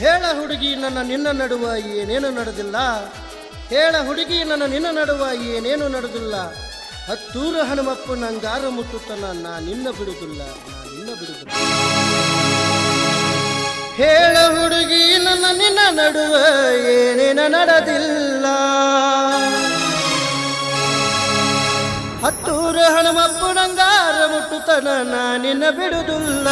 ಹೇಳ ಹುಡುಗಿ ನನ್ನ ನಿನ್ನ ನಡುವ ಏನೇನು ನಡೆದಿಲ್ಲ. ಹೇಳ ಹುಡುಗಿ ನನ್ನ ನಿನ್ನ ನಡುವ ಏನೇನು ನಡೆದಿಲ್ಲ. ಹತ್ತೂರು ಹನುಮಪ್ಪ ನಂಗಾರ ಮುಟ್ಟುತ್ತನ ನಾ ನಿನ್ನ ಬಿಡುದಿಲ್ಲ, ನಾ ನಿನ್ನ ಬಿಡುದಿಲ್ಲ. ಹೇಳ ಹುಡುಗಿ ನನ್ನ ನಿನ್ನ ನಡುವ ಏನೇನ ನಡೆದಿಲ್ಲ. ಹತ್ತೂರು ಹನುಮಪ್ಪ ನಂಗಾರ ಮುಟ್ಟುತ್ತನ ನಾ ನಿನ್ನ ಬಿಡುದಿಲ್ಲ.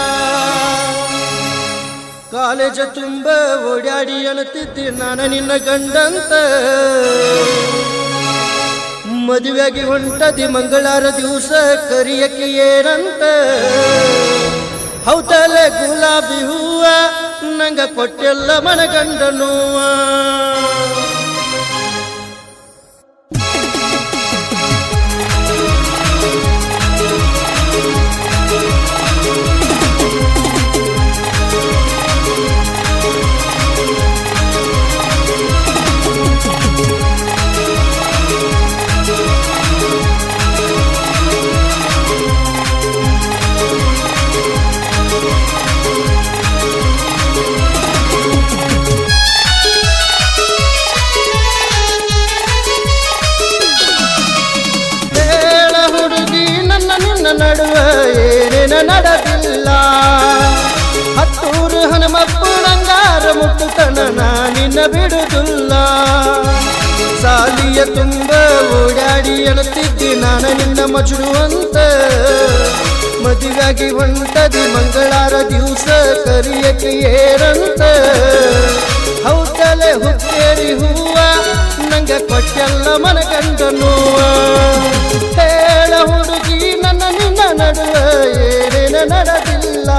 ಕಾಲೇಜ ತುಂಬ ಓಡಾಡಿ ಅಣತಿದ್ದೆ ನಾನು ನಿನ್ನ ಗಂಡಂತ. ಮದುವೆಗೆ ಹೊಂಟದಿ ಮಂಗಳಾರ ದಿವಸ ಕರಿಯಕ್ಕೆ ಏನಂತ. ಹೌದಲ್ಲ ಗುಲಾಬಿ ಹೂವ ನಂಗ ಕೊಟ್ಟೆಲ್ಲ ಮನಗಂಡನುವ. ನಡುವೆ ಏನೇನ ನಡೆದಿಲ್ಲ. ಹತ್ತೂರು ಹನುಮಪ್ಪ ನಂಗಾರ ಮುಟ್ಟುತ್ತನ ನಾ ನಿನ್ನ ಬಿಡುದಿಲ್ಲ. ಸಾಲಿಯ ತುಂಬ ಓಡಾಡಿ ಅಣತಿದ್ದಿ ನಾನು ನಿನ್ನ ಮಜುಡುವಂತ. ಮದುವೆಯಾಗಿ ಹೊಂಟದಿ ಮಂಗಳಾರ ದಿವಸ ಕರಿಯಕ್ಕೆ ಏರಂತ. ಹೌದಲೆ ಹುಕ್ಕೇರಿ ಹೂವ ನಂಗ ಕೊಟ್ಟೆಲ್ಲ ಮನಗಂಡನುವ. ಹೇಳ ಹುಡುಗಿ ನನ್ನ ನಿನ್ನ ನಡುವೆ ಏನೇನ ನಡೆದಿಲ್ಲ.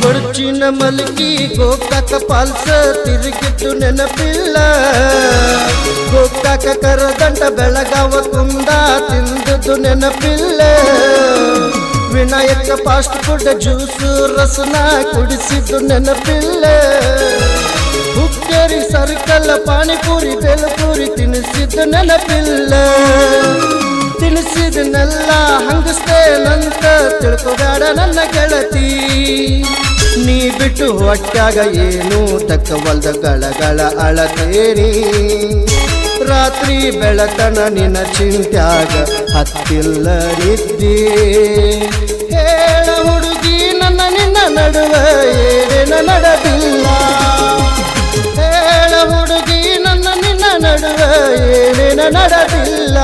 ಕೊಡ್ಚಿನ ಮಲ್ಕಿ ಗೋಕಾಕ ಪಾಲ್ಸ ತಿರುಗಿದ್ದು ನೆನಪಿಲ್ಲ. ಗೋಕಾಕ ಕರದಂಡ ಬೆಳಗಾವ ಕುಂದ ತಿಂದದ್ದು ನೆನಪಿಲ್ಲ. ವಿನಾಯಕ ಫಾಸ್ಟ್ ಫುಡ್ ಜ್ಯೂಸು ರಸನ ಕುಡಿಸಿದ್ದು ನೆನಪಿಲ್ಲ. ಹುಕ್ಕೇರಿ ಸರ್ಕಲ್ ಪಾನಿಪುರಿ ಬೇಲಪುರಿ ತಿನ್ನಿಸಿದ್ದು ನೆನಪಿಲ್ಲ. ತಿನ್ನಿಸಿದನ್ನೆಲ್ಲ ಹಂಗಸ್ತೇನಂತ ತಿಳ್ಕೊಬೇಡ ನನ್ನ ಗೆಳತಿ. ನೀ ಬಿಟ್ಟು ಹೊಟ್ಟಾಗ ಏನು ತಕ್ಕವಲ್ದ ಗಳಗಳ ಅಳತೇರಿ. ರಾತ್ರಿ ಬೆಳತನ ನಿನ್ನ ಚಿಂತ್ಯಾಗ ಹತ್ತಿಲ್ಲ ನಿದ್ದಿ. ಹೇಳ ಹುಡುಗಿ ನನ್ನ ನಿನ್ನ ನಡುವೆ ಏನೇನ ನಡೆದಿಲ್ಲ. ಹೇಳ ಹುಡುಗಿ ನನ್ನ ನಿನ್ನ ನಡುವೆ ಏನೇನ ನಡೆದಿಲ್ಲ.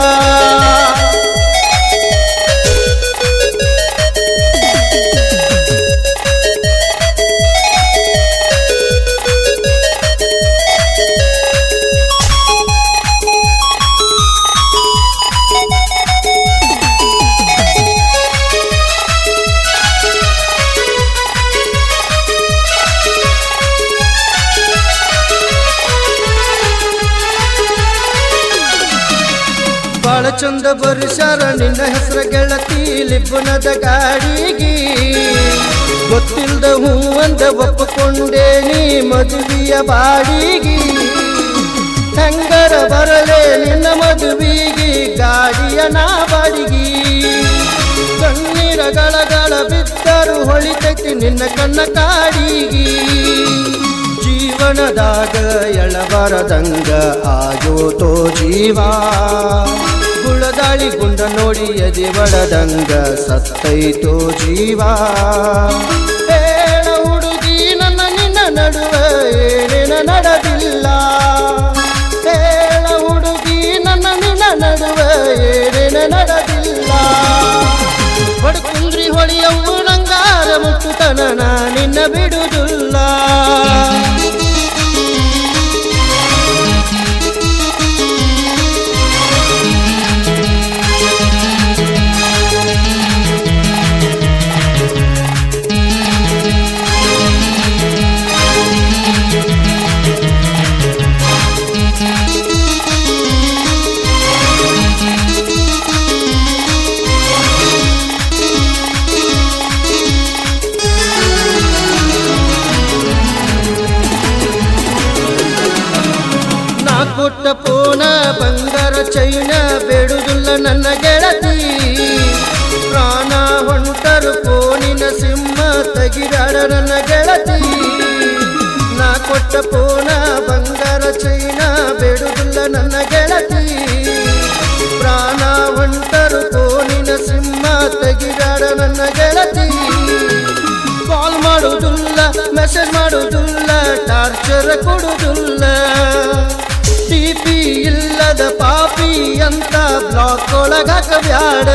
ಬಾಳ ಚಂದ ಬರುಷಾರ ನಿನ್ನ ಹೆಸರ ಗೆಳತಿ ಲಿಬ್ಬುನದ ಗಾಡಿಗಿ. ಗೊತ್ತಿಲ್ದ ಹೂವಂದ ಒಪ್ಪಕೊಂಡೇ ನೀ ಮದುವೆಯ ಬಾಡಿಗಿ. ಹೆಂಗರ ಬರಲೇ ನಿನ್ನ ಮದುವಿಗಿ ಗಾಡಿಯ ನಾ ಬಾಡಿಗಿ. ಕಣ್ಣೀರ ಗಳಗಳ ಬಿದ್ದರು ಹೊಳಿತೈತಿ ನಿನ್ನ ಕಣ್ಣ ಕಾಡಿಗಿ. ಜೀವನದಾಗ ಎಳಬರದಂಗ ಆಯೋತೋ ಜೀವ. ಗುಳದಾಳಿ ಗುಂಡ ನೋಡಿ ಎದೆ ಬಡದಂಗ ಸತ್ತೈತೋ ಜೀವ. ಹೇಳ ಹುಡುಗಿ ನನ್ನ ನಿನ್ನ ನಡುವೆ ಏನೇನ ನಡೆದಿಲ್ಲ. ಹೇಳ ಹುಡುಗಿ ನನ್ನ ನಿನ್ನ ನಡುವೆ ಏನೇನ ನಡೆದಿಲ್ಲ. ಬಡ್ಕುಂದ್ರಿ ಹೊಳಿಯವು ನಂಗಾರ ಮುಟ್ಟುತನ ನಾ ನಿನ್ನ ಬಿಡುದಿಲ್ಲ. ಕೊಟ್ಟ ಪೋನ ಬಂಗಾರ ಚೈನ ಬೇಡುದಿಲ್ಲ ನನ್ನ ಗೆಳತಿ. ಪ್ರಾಣ ಹೊಂಟರು ಫೋನಿನ ಸಿಂಹ ತೆಗಿದಾಡ ನನ್ನ ಗೆಳತಿ. ನಾ ಕೊಟ್ಟ ಪೋನ ಬಂಗಾರ ಚೈನ ಬೇಡುದಿಲ್ಲ ನನ್ನ ಗೆಳತಿ. ಪ್ರಾಣ ಹೊಂಟರು ಫೋನಿನ ಸಿಂಹ ತೆಗಿದಾಡ ನನ್ನ ಗೆಳತಿ. ಕಾಲ್ ಮಾಡುವುದಿಲ್ಲ, ಮೆಸೇಜ್ ಮಾಡುವುದಿಲ್ಲ, ಟಾರ್ಚರ್ ಕೊಡುವುದಿಲ್ಲ. ಟಿಪಿ ಇಲ್ಲದ ಪಾಪಿ ಅಂತ ಬ್ಲಾಕ್ ಒಳಗಾಕಬ್ಯಾಡ.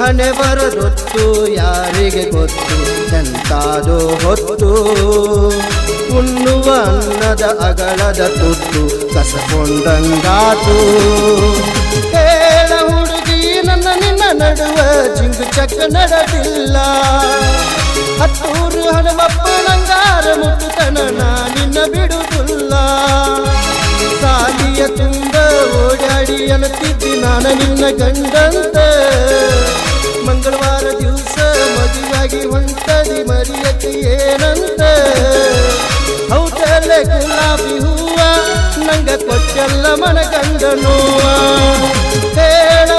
ಹಣೆ ಬರದೊತ್ತು ಯಾರಿಗೆ ಗೊತ್ತು ಎಂತಾದೋ ಹೊತ್ತು. ಉಣ್ಣುವ ಅನ್ನದ ಅಗಳದ ತುತ್ತು ಕಸಕೊಂಡಂಗಾತು. ಹೇಳ ಹುಡುಗಿ ನನ್ನ ನಿನ್ನ ನಡುವ ಜಿಂಗು ಚಕ್ಕ ನಡೆದಿಲ್ಲ. ಹತ್ತೂರು ಹನುಮಪ್ಪ ನಂಗಾರ ಮುಟ್ಟುತನ ನಾ ನಿನ್ನ ಬಿಡುವುದಿಲ್ಲ. ಸಾಲಿಯ ತುಂಬ ಓಡಾಡಿ ಅನ್ನುತ್ತಿದ್ದಿ ನಾನು ನಿನ್ನ ಗಂಡಂತ. ಮಂಗಳವಾರ ದಿವಸ ಮದುವಾಗಿ ಹೊಂಟದಿ ಮರಿಯಕ್ಕೆ ಏನಂತ. ಹೌದಲ್ಲೇ ಗುಲಾಬಿ ಹೂವ ನಂಗ ಕೊಟ್ಟೆಲ್ಲ ಮನಗಂಡ ನೋವ. ಹೇಳ